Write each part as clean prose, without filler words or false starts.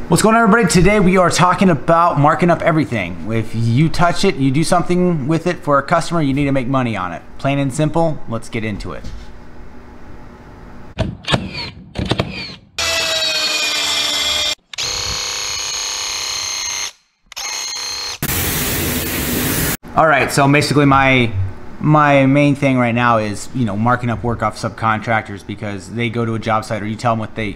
What's going on, everybody? Today we are talking about marking up everything. If you touch it, you do something with it for a customer, you need to make money on it. Plain and simple, let's get into it. Alright, so basically my main thing right now is, marking up work off subcontractors, because they go to a job site or you tell them what they,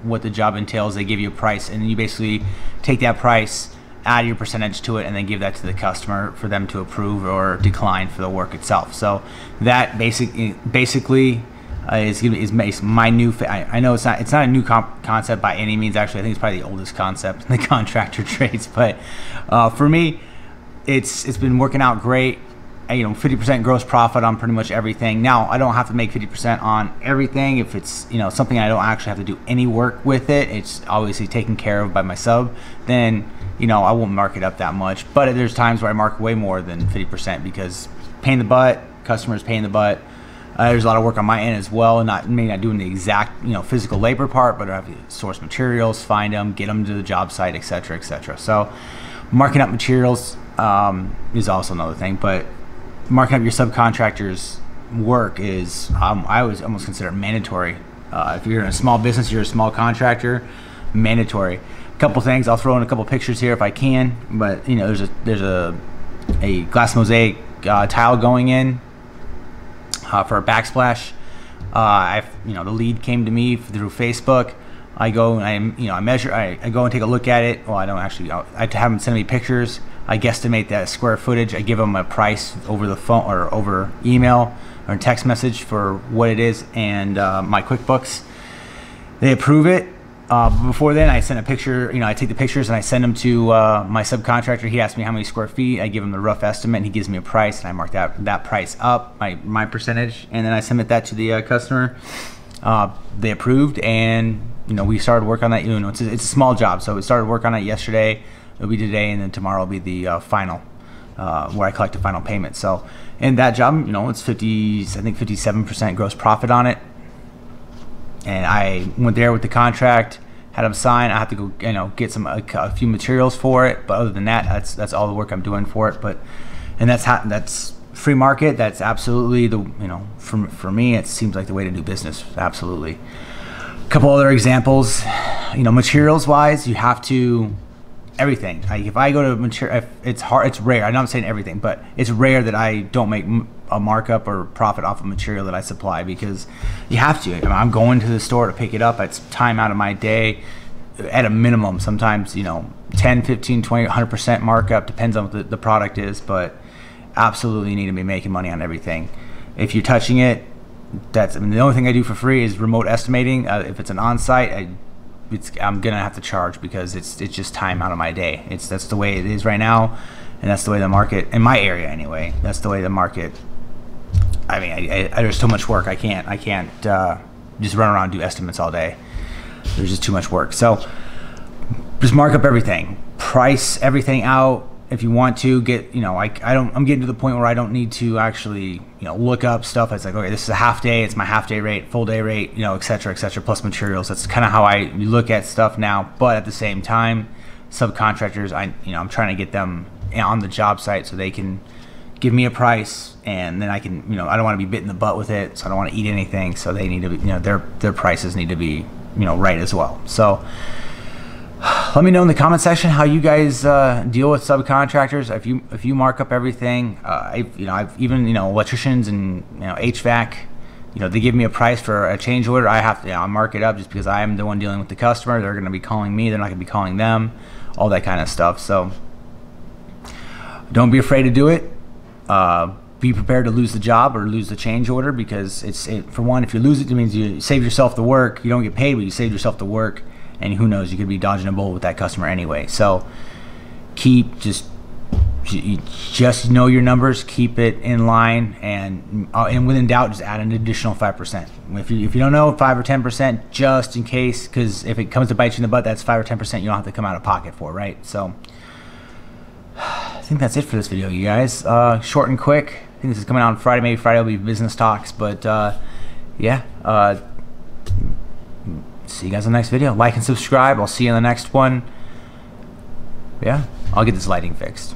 what the job entails, they give you a price, and then you basically take that price, add your percentage to it, and then give that to the customer for them to approve or decline for the work itself. So that basically is my new. I know it's not a new concept by any means. Actually, I think it's probably the oldest concept in the contractor trades. But for me, it's been working out great. 50% gross profit on pretty much everything. Now, I don't have to make 50% on everything. If it's, something I don't actually have to do any work with it, it's obviously taken care of by my sub, then, I won't mark it up that much. But there's times where I mark way more than 50% because pain in the butt, customers paying the butt. There's a lot of work on my end as well, maybe not doing the exact, physical labor part, but I have to source materials, find them, get them to the job site, etc., etc. So marking up materials is also another thing, but marking up your subcontractors' work is, I always almost consider it mandatory. If you're in a small business, you're a small contractor, mandatory. A couple things, I'll throw in a couple pictures here if I can, but there's a glass mosaic tile going in for a backsplash. The lead came to me through Facebook. I go and I measure. I go and take a look at it. Well, I don't actually. I have them send me pictures. I guesstimate that square footage. I give them a price over the phone or over email or text message for what it is, and my QuickBooks. They approve it. Before then, I send a picture. I take the pictures and I send them to my subcontractor. He asks me how many square feet. I give him the rough estimate, and he gives me a price, and I mark that price up, my percentage, and then I submit that to the customer. They approved, and we started work on that. It's a small job, so we started work on it yesterday. It'll be today, and then tomorrow will be the final, where I collect the final payment. So, in that job, it's 57% gross profit on it. And I went there with the contract, had them sign. I have to go, get a few materials for it. But other than that, that's all the work I'm doing for it. And that's free market. That's absolutely for me, it seems like the way to do business. Absolutely. A couple other examples, materials wise, you have to. Everything. If I go to material, it's hard. It's rare. I'm not saying everything, but it's rare that I don't make a markup or profit off of material that I supply, because you have to. I'm going to the store to pick it up. It's time out of my day, at a minimum. Sometimes 10, 15, 20, 100% markup, depends on what the product is, but absolutely need to be making money on everything. If you're touching it, the only thing I do for free is remote estimating. If it's an on-site, I'm gonna have to charge, because it's just time out of my day. That's the way it is right now, and that's the way the market in my area anyway. That's the way the market. There's too much work. I can't just run around and do estimates all day. There's just too much work. So just mark up everything, price everything out. If you want to get, I'm getting to the point where I don't need to actually, look up stuff. It's like, okay, this is a half day, it's my half day rate, full day rate, et cetera, plus materials. That's kind of how I look at stuff now. But at the same time, subcontractors, I'm trying to get them on the job site so they can give me a price, and then I can, I don't want to be bit in the butt with it, so I don't want to eat anything. So they need to be, their prices need to be, right as well. So let me know in the comment section how you guys deal with subcontractors. If you mark up everything, I've even electricians and HVAC, they give me a price for a change order. I have to mark it up, just because I am the one dealing with the customer. They're going to be calling me. They're not going to be calling them. All that kind of stuff. So don't be afraid to do it. Be prepared to lose the job or lose the change order, because for one, if you lose it, it means you save yourself the work. You don't get paid, but you save yourself the work. And who knows, you could be dodging a bullet with that customer anyway. So just know your numbers, keep it in line, and when in doubt, just add an additional 5%. If you don't know, 5 or 10%, just in case, because if it comes to bite you in the butt, that's 5 or 10% you don't have to come out of pocket for, right? So I think that's it for this video, you guys. Short and quick. I think this is coming out on Friday. Maybe Friday will be business talks, but yeah. See you guys in the next video. Like and subscribe. I'll see you in the next one. Yeah, I'll get this lighting fixed.